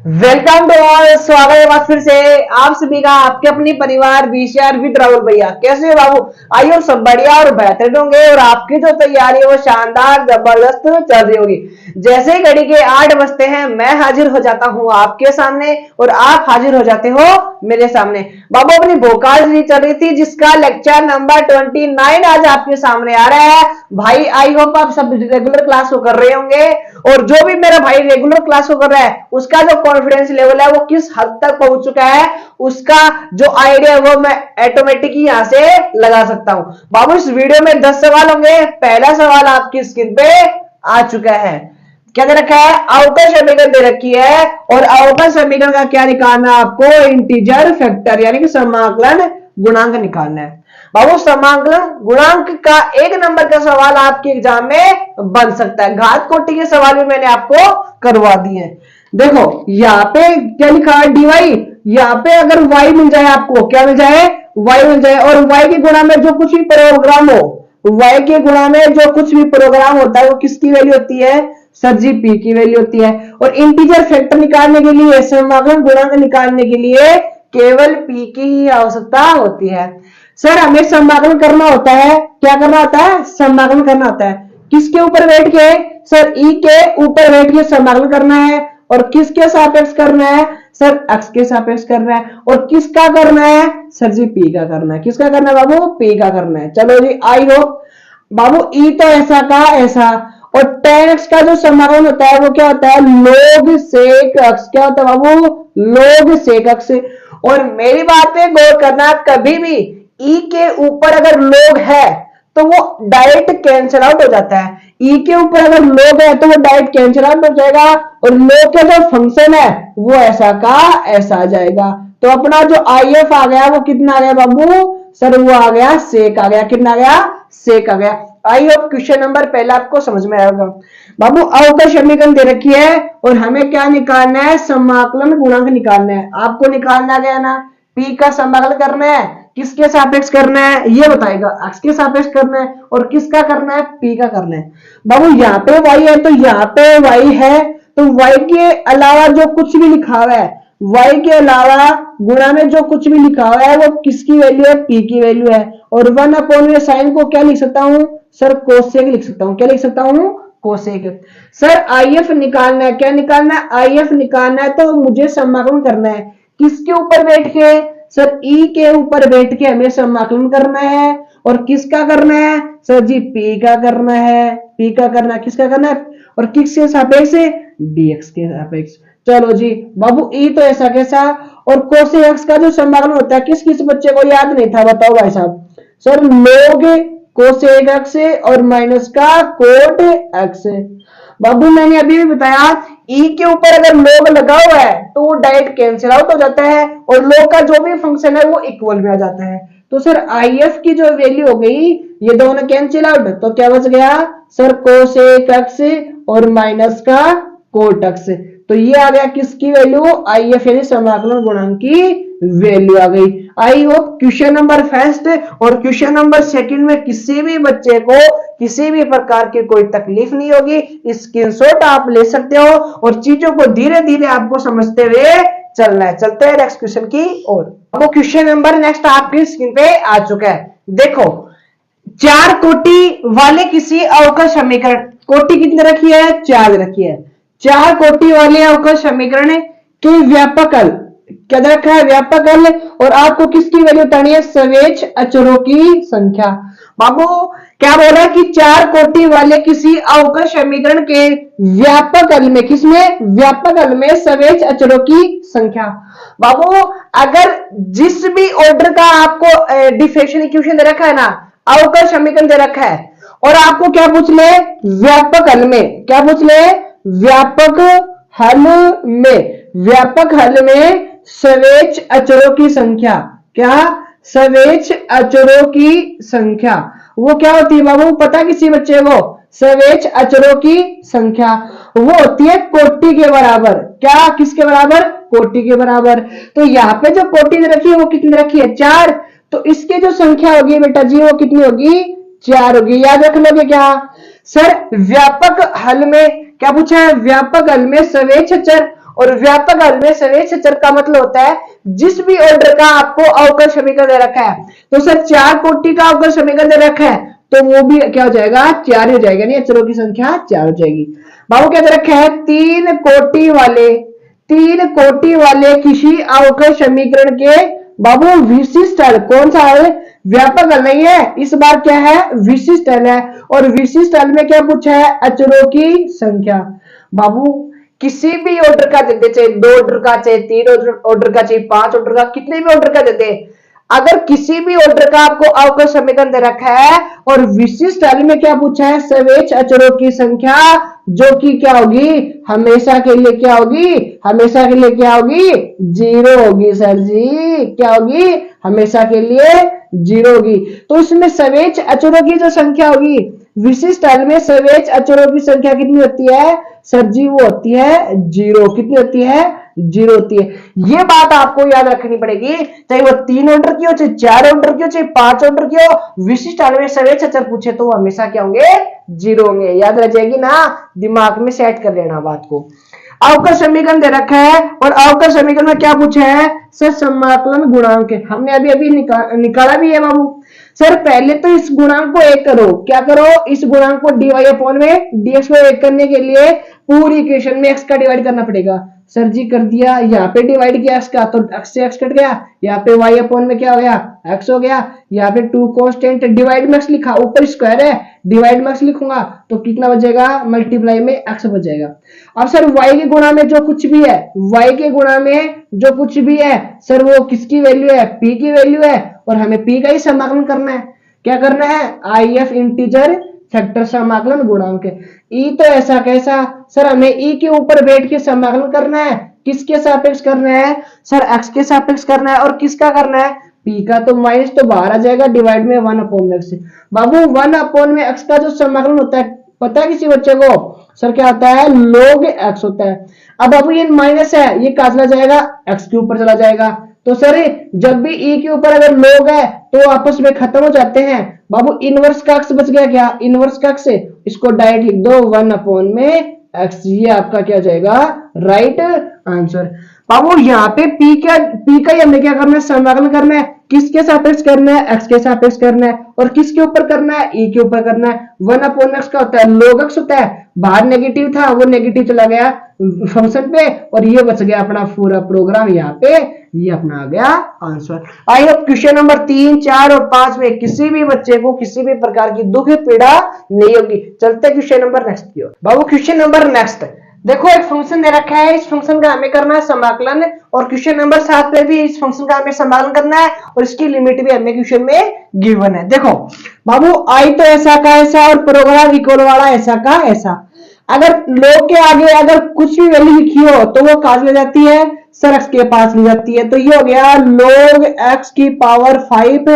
Welcome to all. स्वागत है बात फिर से आप सभी का आपके अपने परिवार बीसीआर विद राहुल भैया। कैसे हो बाबू? आइए सब बढ़िया और बेहतर होंगे और आपकी जो तैयारी है वो शानदार जबरदस्त चल रही होगी। जैसे ही घड़ी के 8 बजते हैं मैं हाजिर हो जाता हूँ आपके सामने और आप हाजिर हो जाते हो मेरे सामने। बाबू अपनी भोकाल चल रही थी जिसका लेक्चर नंबर 29 आज आपके सामने आ रहा है। भाई आई होप आप सब रेगुलर क्लास को कर रहे होंगे और जो भी मेरा भाई रेगुलर क्लास को कर रहा है उसका जो कॉन्फिडेंस लेवल है वो किस हद तक पहुंच चुका है उसका जो आइडिया है वो मैं ऑटोमेटिक ही यहां से लगा सकता हूं। बाबू इस वीडियो में 10 सवाल होंगे। पहला सवाल आपकी स्क्रीन पे आ चुका है। क्या दे रखा है? अवकल समीकरण दे रखी है और अवकल समीकरण का क्या निकालना है आपको? इंटीजर फैक्टर यानी कि समाकलन गुणांक निकालना है। बाबू समाकलन गुणांक का 1 नंबर का सवाल आपके एग्जाम में बन सकता है। घात कोटि के सवाल भी मैंने आपको करवा दिए। देखो यहाँ पे क्या लिखा है? dy। यहाँ पे अगर y मिल जाए आपको, क्या मिल जाए? y मिल जाए और y के गुणा में जो कुछ भी प्रोग्राम हो, y के गुणा में जो कुछ भी प्रोग्राम होता है वो किसकी वैल्यू होती है? सर जी p की वैल्यू होती है। और इंटीजर फैक्टर निकालने के लिए, समाकलन गुणांक निकालने के लिए केवल p की ही आवश्यकता होती है। सर हमें समाकलन करना होता है, क्या करना होता है? समाकलन करना होता है। किसके ऊपर बैठ के? सर ई के ऊपर बैठ के समाकलन करना है। और किसके सापेक्ष करना है? सर एक्स के सापेक्ष करना है। और किसका करना है? सर जी पी का करना है। किसका करना है बाबू? पी का करना है। चलो जी आई होप बाबू ई तो ऐसा का ऐसा। और tan x का जो समाकलन होता है वो क्या होता है? log sec x। क्या होता है बाबू? log sec x। और मेरी बात पे गौर करना, कभी भी ई के ऊपर अगर log है तो वो डायरेक्ट कैंसिल आउट हो जाता है। ई के ऊपर अगर log है तो वो डायरेक्ट कैंसिल आउट हो जाएगा और log का जो फंक्शन है वो ऐसा का ऐसा आ जाएगा। तो अपना जो IF आ गया वो कितना आ गया बाबू? सर वो आ गया सेक आ गया। कितना आ गया? सेक आ गया। आई होप क्वेश्चन नंबर पहला आपको समझ में आएगा। बाबू अवकल समीकरण दे रखी है और हमें क्या निकालना है? समाकलन गुणांक निकालना है। आपको निकालना गया ना, पी का समाकलन करना है। किसके सापेक्ष करना है ये बताएगा। एक्स के सापेक्ष करना है और किसका करना है? पी का करना है। बाबू यहाँ पे y है तो यहाँ पे y है तो y के अलावा जो कुछ भी लिखा हुआ है, y के अलावा गुणा में जो कुछ भी लिखा हुआ है वो किसकी वैल्यू है? p की वैल्यू है। और 1/में साइन को क्या लिख सकता हूं? सर कोसेक लिख सकता हूं। क्या लिख सकता हूं? कोसेक। सर IF निकालना है। क्या निकालना है? IF निकालना है तो मुझे समाकलन करना है। किसके ऊपर बैठ के? सर ई के ऊपर बैठ के हमें समाकलन करना है। और किसका करना है? सर जी पी का करना है। पी का करना है। किसका करना है? और किसके सापेक्ष? dx के सापेक्ष। चलो जी बाबू ई तो ऐसा कैसा। और कोसेक एक्स का जो समाकलन होता है किस किस बच्चे को याद नहीं था बताओ भाई साहब? सर log कोसेक एक्स और माइनस का कोट एक्स। बाबू मैंने अभी भी बताया ई के ऊपर अगर log लगा हुआ है तो वो डायरेक्ट कैंसिल आउट हो जाता है और log का जो भी फंक्शन है वो इक्वल में आ जाता है। तो सर IF की जो वैल्यू हो गई ये दोनों कैंसिल आउट तो क्या बच गया? सर कोसेक एक्स और माइनस का कोट एक्स। तो ये आ गया किसकी वैल्यू? IF यानी समाकलन गुणांक की वैल्यू आ गई। I hope question number first और क्वेश्चन नंबर सेकंड में किसी भी बच्चे को किसी भी प्रकार की कोई तकलीफ नहीं होगी। स्क्रीनशॉट आप ले सकते हो और चीजों को धीरे धीरे आपको समझते हुए चलना है। चलते हैं नेक्स्ट क्वेश्चन की ओर। अब क्वेश्चन नंबर नेक्स्ट आपकी स्क्रीन पे आ चुका है। देखो 4 कोटि वाले किसी अवकल समीकरण, कोटि कितनी रखी है? 4 रखी है। 4 कोटि वाले अवकल समीकरण के व्यापक हल क्या रखा है? व्यापक हल। और आपको किसकी वैल्यू बतानी है? सवेच अचरों की संख्या। बाबू क्या बोल रहा है कि 4 कोटि वाले किसी अवकल समीकरण के व्यापक हल में, किसमें? व्यापक हल में सवेच अचरों की संख्या। बाबू अगर जिस भी ऑर्डर का आपको डिफरेंशियल इक्वेशन दे रखा है ना, अवकल समीकरण दे रखा है और आपको क्या पूछ ले? व्यापक हल में। क्या पूछ ले? व्यापक हल में। व्यापक हल में सवेच अचरों की संख्या। क्या? सवेच अचरों की संख्या वो क्या होती है बाबू? पता किसी बच्चे को? सवेच अचरों की संख्या वो होती है कोटि के बराबर। क्या? किसके बराबर? कोटि के बराबर। तो यहाँ पे जो कोटि रखी है वो कितनी रखी है? 4। तो इसकी जो संख्या होगी बेटा जी वो कितनी होगी? 4 होगी। याद रख लोगे क्या? सर व्यापक हल में क्या पूछा है? व्यापक हल में सवेच अचर और व्यापक हल में सवेच अचर का मतलब होता है जिस भी ऑर्डर का आपको अवकल समीकरण दे रखा है। तो सर 4 कोटि का अवकल समीकरण दे रखा है तो वो भी क्या हो जाएगा, 4 हो जाएगा, नहीं अचरों की संख्या 4 हो जाएगी। बाबू क्या दे रखा है, 3 कोटि वाले किसी अवकल समीकरण के बाबू विशिष्ट हल कौन सा है, व्यापक हल नहीं है, इस बार क्या है विशिष्ट हल है। और विशिष्ट हल में क्या पूछा है, अचरों की संख्या। बाबू किसी भी ऑर्डर का देते, चाहे 2 ऑर्डर का, चाहे 3 ऑर्डर का, चाहे 5 ऑर्डर का, कितने भी ऑर्डर का देते, अगर किसी भी ऑर्डर का आपको अवकल समीकरण दे रखा है और विशिष्ट हल में क्या पूछा है, सवेच अचरों की संख्या जो कि क्या होगी, हमेशा के लिए क्या होगी, हमेशा के लिए क्या होगी, 0 होगी। सर जी क्या होगी, हमेशा के लिए 0 होगी। तो इसमें सवेच अचरों की जो संख्या होगी, विशिष्ट हल में सवेच अचरों की संख्या कितनी होती है सर जी, वो होती है 0। कितनी होती है, 0 होती है। ये बात आपको याद रखनी पड़ेगी, चाहे वो 3 ऑर्डर की हो, चाहे 4 ऑर्डर की हो, चाहे 5 ऑर्डर की हो, विशिष्ट हल में सवेच अचर पूछे तो वो हमेशा क्या होंगे, 0 होंगे। याद रह जाएगी ना, दिमाग में सेट कर लेना बात को। अवकल समीकरण दे रखा है और अवकल समीकरण में क्या पूछा है सर, समाकलन गुणांक। हमने अभी अभी निकाला भी है बाबू। सर पहले तो इस गुणांक को एक करो, क्या करो, इस गुणांक को dy अपॉन में dx को एक करने के लिए पूरी इक्वेशन में x का डिवाइड करना पड़ेगा। सर जी कर दिया, यहाँ पे डिवाइड किया x का तो x से x कट गया, यहाँ पे y अपॉन में क्या हो गया, x हो गया, यहाँ पे 2 कांस्टेंट डिवाइड में x लिखा, ऊपर स्क्वायर है, डिवाइड में x लिखूंगा तो कितना बचेगा, मल्टीप्लाई में x बच जाएगा। अब सर y के गुणा में जो कुछ भी है, y के गुणा में जो कुछ भी है सर वो किसकी वैल्यू है, p की वैल्यू है और हमें p का ही समाकलन करना है। क्या करना है, if इंटीजर फैक्टर समाकलन गुणांक। ई तो ऐसा कैसा सर, हमें ई के ऊपर बैठ के समाकलन करना है, किसके सापेक्ष करना है सर, एक्स के सापेक्ष करना है। और किसका करना है, पी का, तो माइनस तो बाहर आ जाएगा, डिवाइड में 1 अपॉन में एक्स। बाबू 1 अपॉन में एक्स का जो समाकलन होता है पता है किसी बच्चे को सर, क्या होता है, log x होता है। अब बाबू ये माइनस है, ये कहां चला जाएगा, x के ऊपर चला जाएगा। तो सर जब भी e के ऊपर अगर log है तो आपस में खत्म हो जाते हैं। बाबू इनवर्स का x बच गया, क्या इनवर्स का x, इसको डायरेक्ट लिख दो 1 अपॉन में x। ये आपका क्या हो जाएगा, राइट आंसर। बाबू यहाँ पे p का ही हमें क्या करना है, समाकलन करना है, किसके सापेक्ष करना है, x के सापेक्ष करना है। और किसके ऊपर करना है, e के ऊपर करना है। 1 अपॉन x का होता है log x होता है, बाहर नेगेटिव था वो नेगेटिव चला गया फंक्शन पे और ये बच गया अपना पूरा प्रोग्राम यहाँ पे, ये अपना आ गया answer. I hope question number 3, 4 और 5 में किसी भी बच्चे को किसी भी प्रकार की दुख पीड़ा नहीं होगी। चलते क्वेश्चन नंबर नेक्स्ट की ओर। बाबू क्वेश्चन नंबर नेक्स्ट, देखो एक फंक्शन दे रखा है, इस फंक्शन का हमें करना है समाकलन और क्वेश्चन नंबर 7 में भी इस फंक्शन का हमें समाकलन करना है और इसकी लिमिट भी हमें क्वेश्चन में गिवन है। देखो बाबू आई तो ऐसा का ऐसा और प्रोग्राम इक्वल वाला ऐसा का ऐसा, अगर log के आगे अगर कुछ भी वैल्यू लिखी हो तो वो कहां ले जाती है सर, x के पास ले जाती है। तो ये हो गया log x की पावर 5,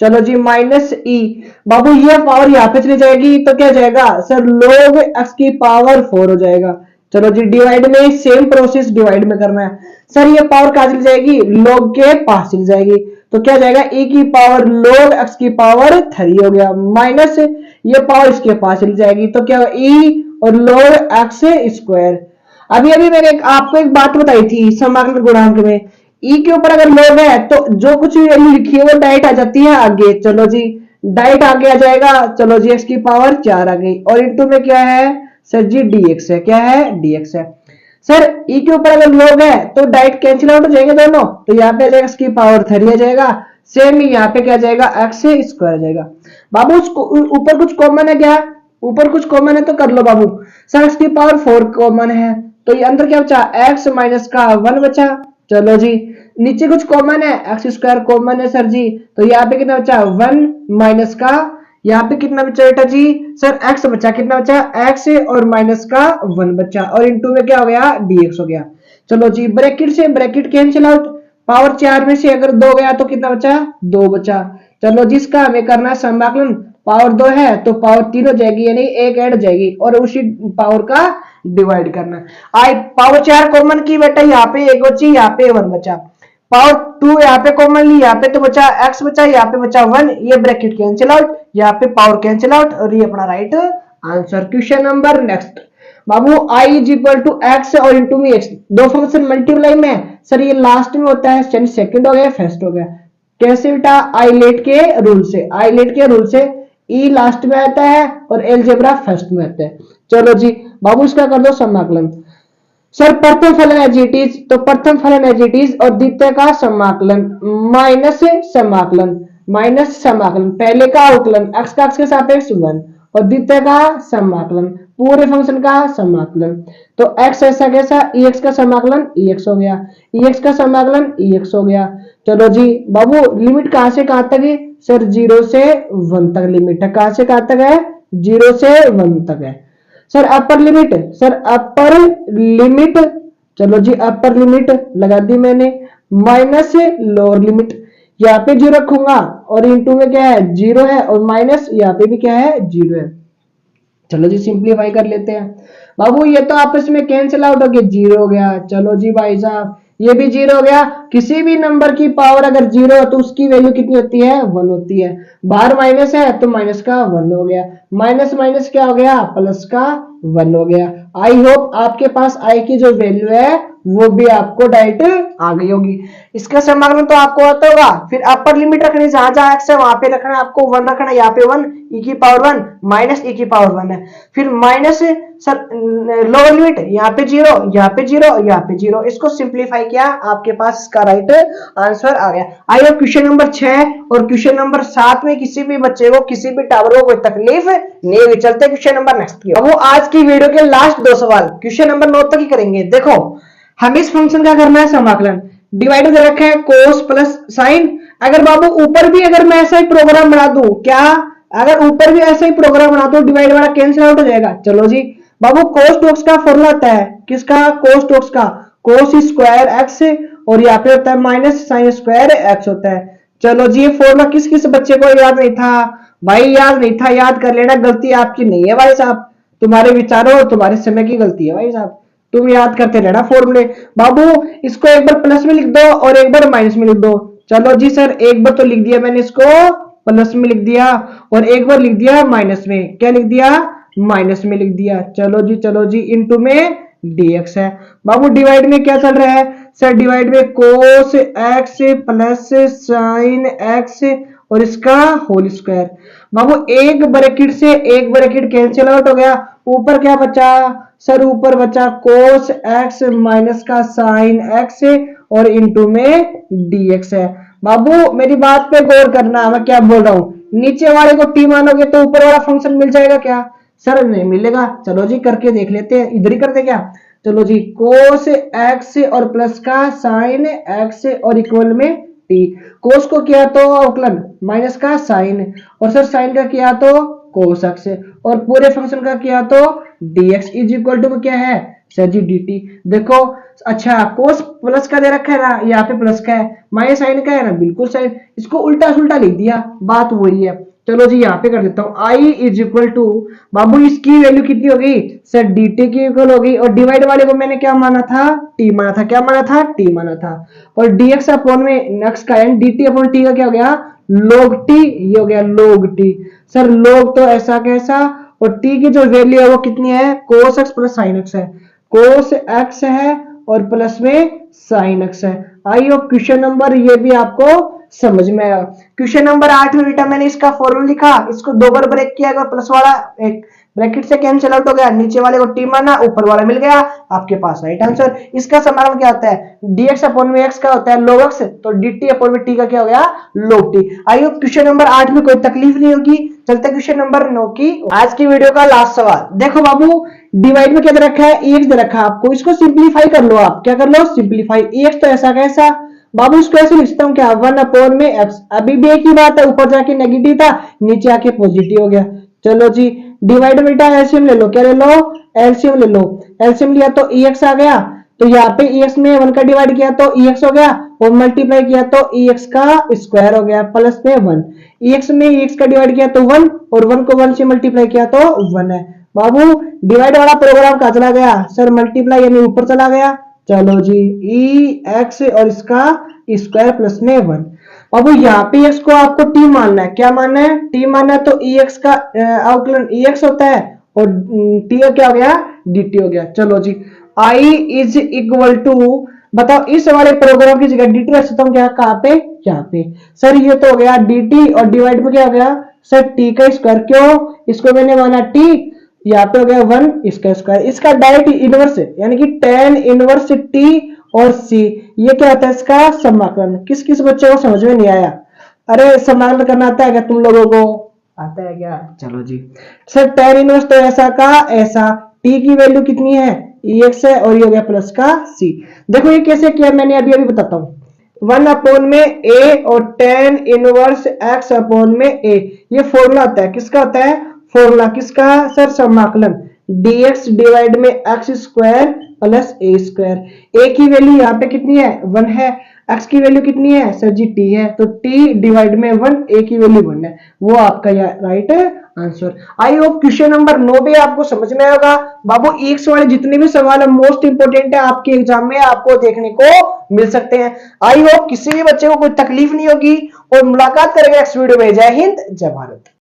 चलो जी माइनस ई। बाबू ये पावर यहाँ पे चली जाएगी तो क्या जाएगा सर, log x की पावर 4 हो जाएगा। चलो जी डिवाइड में सेम प्रोसेस डिवाइड में करना है। सर ये पावर कहां चली जाएगी, log के पास चली जाएगी तो क्या जाएगा, e की पावर log x की पावर 3 हो गया, माइनस ये पावर इसके पास चली जाएगी तो क्या होगा, e और log x स्क्वायर। अभी अभी मैंने आपको एक बात बताई थी समाकलन गुणांक में, e के ऊपर अगर log है तो जो कुछ भी वैल्यू लिखी है वो डायरेक्ट आ जाती है आगे। चलो जी डायरेक्ट आगे आ जाएगा, चलो जी x की पावर 4 आ गई और इनटू में क्या है सर जी dx है, क्या है dx है। सर e के ऊपर अगर log है तो डायरेक्ट कैंसिल आउट हो जाएंगे दोनों, तो यहाँ पे x की पावर 3 आ जाएगा, सेम ही यहाँ पे क्या जाएगा x स्क्वायर आ जाएगा। बाबू ऊपर कुछ कॉमन है क्या, ऊपर कुछ कॉमन है तो कर लो बाबू। सर x की पावर 4 कॉमन है तो ये अंदर क्या बचा, x माइनस का 1 बचा। चलो जी नीचे कुछ कॉमन है, x स्क्वायर कॉमन है सर जी, तो यहाँ पे कितना बचा 1 माइनस का, यहाँ पे कितना बचा बेटा जी सर x बचा, कितना बचा x और माइनस का 1 बचा और इनटू में क्या हो गया dx हो गया। चलो जी ब्रैकेट से ब्रैकेट कैंसिल आउट, पावर 4 में से अगर 2 गया तो कितना बचा 2 बचा। चलो जिसका हमें करना है समाकलन, पावर 2 है तो पावर 3 हो जाएगी यानी 1 ऐड हो जाएगी और उसी पावर का डिवाइड करना। आई पावर 4 कॉमन की बेटा, यहाँ पे 1 बची, यहाँ पे 1 बचा। पावर 2 यहाँ पे कॉमन ली, यहाँ पे तो बचा x बचा, यहाँ पे बचा 1, ये ब्रैकेट कैंसिल आउट, यहाँ पे पावर कैंसिल आउट और ये अपना right answer. Question number next. बाबू i is equal to x और इंटू में एक्स, दो फंक्शन मल्टीप्लाई में सर ये लास्ट में होता है, यानी सेकंड हो गया फर्स्ट हो गया। कैसे बेटा, आइलेट के रूल से, आइलेट के रूल से ई लास्ट में आता है और एलजेब्रा फर्स्ट में आता है। चलो जी बाबू इसका कर दो समाकलन। सर प्रथम फलन एज इट इज, तो प्रथम फलन एज इट इज और द्वितीय का समाकलन माइनस समाकलन, माइनस समाकलन, पहले का अवकलन x का x के सापेक्ष 1 और द्वितीय का समाकलन पूरे फंक्शन का समाकलन। तो x ऐसा कैसा, ex का समाकलन ex हो गया, ex का समाकलन ex हो गया। चलो जी बाबू लिमिट कहां से कहां तक है, सर 0 से 1 तक लिमिट है। कहां से कहां तक है, 0 से 1 तक है। Sir upper limit, sir upper limit, चलो जी अपर लिमिट लगा दी मैंने, माइनस लोअर लिमिट, यहाँ पे 0 रखूंगा और इंटू में क्या है 0 है और माइनस यहाँ पे भी क्या है 0 है। चलो जी सिंप्लीफाई कर लेते हैं बाबू, ये तो आपस में कैंसिल आउट हो गया, 0 हो गया। चलो जी भाई साहब ये भी 0 हो गया। किसी भी नंबर की पावर अगर 0 हो तो उसकी वैल्यू कितनी होती है, 1 होती है। बाहर माइनस है तो माइनस का 1 हो गया, माइनस माइनस क्या हो गया, प्लस का 1 हो गया। आई होप आपके पास आई की जो वैल्यू है वो भी आपको डायरेक्ट आ गई होगी। इसका समाकलन तो आपको आता होगा। फिर अपर लिमिट रखनी, जहां जहां एक्स है वहां पे रखना, आपको 1 रखना, यहाँ पे 1 e की पावर 1 माइनस e की पावर 1 है। फिर माइनस सर लोअर लिमिट, यहाँ पे 0, यहाँ पे 0, यहाँ पे 0। इसको सिंप्लीफाई किया, आपके पास इसका राइट आंसर आ गया। आई होप क्वेश्चन नंबर 6 और क्वेश्चन नंबर 7 में किसी भी बच्चे को, किसी भी टावर को कोई तकलीफ नहीं हुई। चलते क्वेश्चन नंबर नेक्स्ट की। अब वो आज की वीडियो के लास्ट 2 सवाल क्वेश्चन नंबर 9 तक ही करेंगे। देखो हम इस फंक्शन का करना है समाकलन, डिवाइड दे रखा है कोस प्लस साइन। अगर बाबू ऊपर भी अगर मैं ऐसा ही प्रोग्राम बना दूं, क्या अगर ऊपर भी ऐसा ही प्रोग्राम बना दूं, डिवाइड वाला कैंसिल आउट हो जाएगा। चलो जी बाबू कोस टू एक्स का फॉर्मूला होता है, किसका, कोस टू एक्स का, कोस स्क्वायर एक्स और यहाँ पे होता है माइनस साइन स्क्वायर एक्स होता है। चलो जी ये फॉर्मूला किस किस बच्चे को याद नहीं था भाई, याद नहीं था, याद कर लेना, गलती आपकी नहीं है भाई साहब, तुम्हारे विचारों और तुम्हारे समय की गलती है भाई साहब, तुम याद करते रहना फॉर्मूले। बाबू इसको एक बार प्लस में लिख दो और एक बार माइनस में लिख दो। चलो जी सर एक बार तो लिख दिया मैंने, इसको प्लस में लिख दिया और एक बार लिख दिया माइनस में, क्या लिख दिया, माइनस में लिख दिया। चलो जी इनटू में dx है। बाबू डिवाइड में क्या चल रहा है, सर डिवाइड में कोस x प्लस साइन x और इसका होल स्क्वायर। बाबू एक ब्रैकेट से एक ब्रैकेट कैंसिल आउट हो गया, ऊपर क्या बचा, सर ऊपर बचा कोस x माइनस का साइन x और इंटू में dx है। बाबू मेरी बात पे गौर करना, मैं क्या बोल रहा हूँ, नीचे वाले को t मानोगे तो ऊपर वाला फंक्शन मिल जाएगा क्या, सर नहीं मिलेगा। चलो जी करके देख लेते हैं, इधर ही करते क्या। चलो जी कोस x और प्लस का साइन x और इक्वल में t, कोस को किया तो अवकलन माइनस का साइन और सर साइन का किया तो कोस x और पूरे फंक्शन का किया तो dx इज इक्वल टू क्या है, सर जी dt। देखो अच्छा कोस प्लस का दे रखा है ना, यहाँ पे प्लस का है, माइनस साइन का है ना, बिल्कुल साइन, इसको उल्टा सुल्टा लिख दिया, बात वही है। चलो जी यहाँ पे कर देता हूँ i इज इक्वल टू, बाबू इसकी वैल्यू कितनी होगी, सर dt की इक्वल होगी और डिवाइड वाले को मैंने क्या माना था, t माना था, क्या माना था, t माना था और dx अपॉन में x का एंड dt अपॉन t का क्या हो गया, log t, ये हो गया log t। सर log तो ऐसा कैसा और t की जो वैल्यू है वो कितनी है, cos x plus sin x है, cos x है और प्लस में sin x है। आई होप क्वेश्चन नंबर ये भी आपको समझ में आया। क्वेश्चन नंबर 8 में बेटा मैंने इसका फॉर्मूला लिखा, इसको दो बार ब्रेक किया, अगर प्लस वाला एक ब्रैकेट से कैंसिल आउट हो गया, नीचे वाले को t माना, ऊपर वाला मिल गया, आपके पास राइट आंसर। इसका समाकलन क्या होता है, dx अपॉन में x का होता है log x, तो dt अपॉन में t का क्या हो गया, log t। I hope question number 8 में कोई तकलीफ नहीं होगी। चलते क्वेश्चन नंबर 9 की, आज की वीडियो का लास्ट सवाल। देखो बाबू डिवाइड में क्या दे रखा है, ex दे रखा है आपको, इसको सिंप्लीफाई कर लो, आप क्या कर लो, सिंप्लीफाई। ex तो ऐसा कैसा, बाबू इसको ऐसे लिखता हूँ क्या, 1 अपॉन में x, अभी भी एक ही बात है, ऊपर जाके नेगेटिव था, नीचे आके पॉजिटिव हो गया। चलो जी डिवाइड बेटा एलसीएम ले लो, क्या ले लो, एलसीएम ले लो। एलसीएम लिया तो ex आ गया, तो यहाँ पे ex में 1 का डिवाइड किया तो ex हो गया और मल्टीप्लाई किया तो ex का स्क्वायर हो गया प्लस में 1। ex में ex का डिवाइड किया तो 1 और 1 को 1 से मल्टीप्लाई किया तो 1 है। बाबू डिवाइड वाला प्रोग्राम कहाँ चला गया, सर मल्टीप्लाई यानी ऊपर चला गया। चलो जी ex और इसका स्क्वायर प्लस में 1। बाबू यहाँ पे x को आपको t मानना है, क्या मानना है, t मानना है, तो ex का अवकलन ex होता है और टी का क्या हो गया, dt हो गया। चलो जी, i इज इक्वल टू, बताओ इस वाले प्रोग्राम की जगह dt रख सकता हूं क्या, कहां पे, यहाँ पे। सर ये तो हो गया dt और डिवाइड में क्या हो गया सर t का स्क्वायर, क्यों, इसको मैंने माना t, यहाँ पे हो गया 1 इसका स्क्वायर, इसका डायरेक्ट इनवर्स है, यानी कि tan इनवर्स t और c, ये क्या होता है इसका समाकलन। किस किस बच्चे को समझ में नहीं आया, अरे समाकलन करना आता है क्या तुम लोगों को, आता है क्या, चलो जी। सर tan इनवर्स तो ऐसा का ऐसा, t की वैल्यू कितनी है ex है, और ये हो गया प्लस का c। देखो ये कैसे किया मैंने, अभी अभी बताता हूं। 1 अपॉन में a और tan इनवर्स x अपॉन में a, ये फॉर्मूला होता है, किसका होता है, फॉर्मूला किसका सर, समाकलन dx डिवाइड में x square plus a square. a की वैल्यू यहाँ पे कितनी है 1 है, x की वैल्यू कितनी है सर जी t है, तो t डिवाइड में 1, a की वैल्यू 1 है, वो आपका right answer. I hope question number 9 भी आपको समझ में आएगा। बाबू एक्स वाले जितने भी सवाल है मोस्ट इंपोर्टेंट है, आपके एग्जाम में आपको देखने को मिल सकते हैं। आई होप किसी भी बच्चे को कोई तकलीफ नहीं होगी, और मुलाकात करेंगे नेक्स्ट वीडियो में। जय हिंद, जय भारत।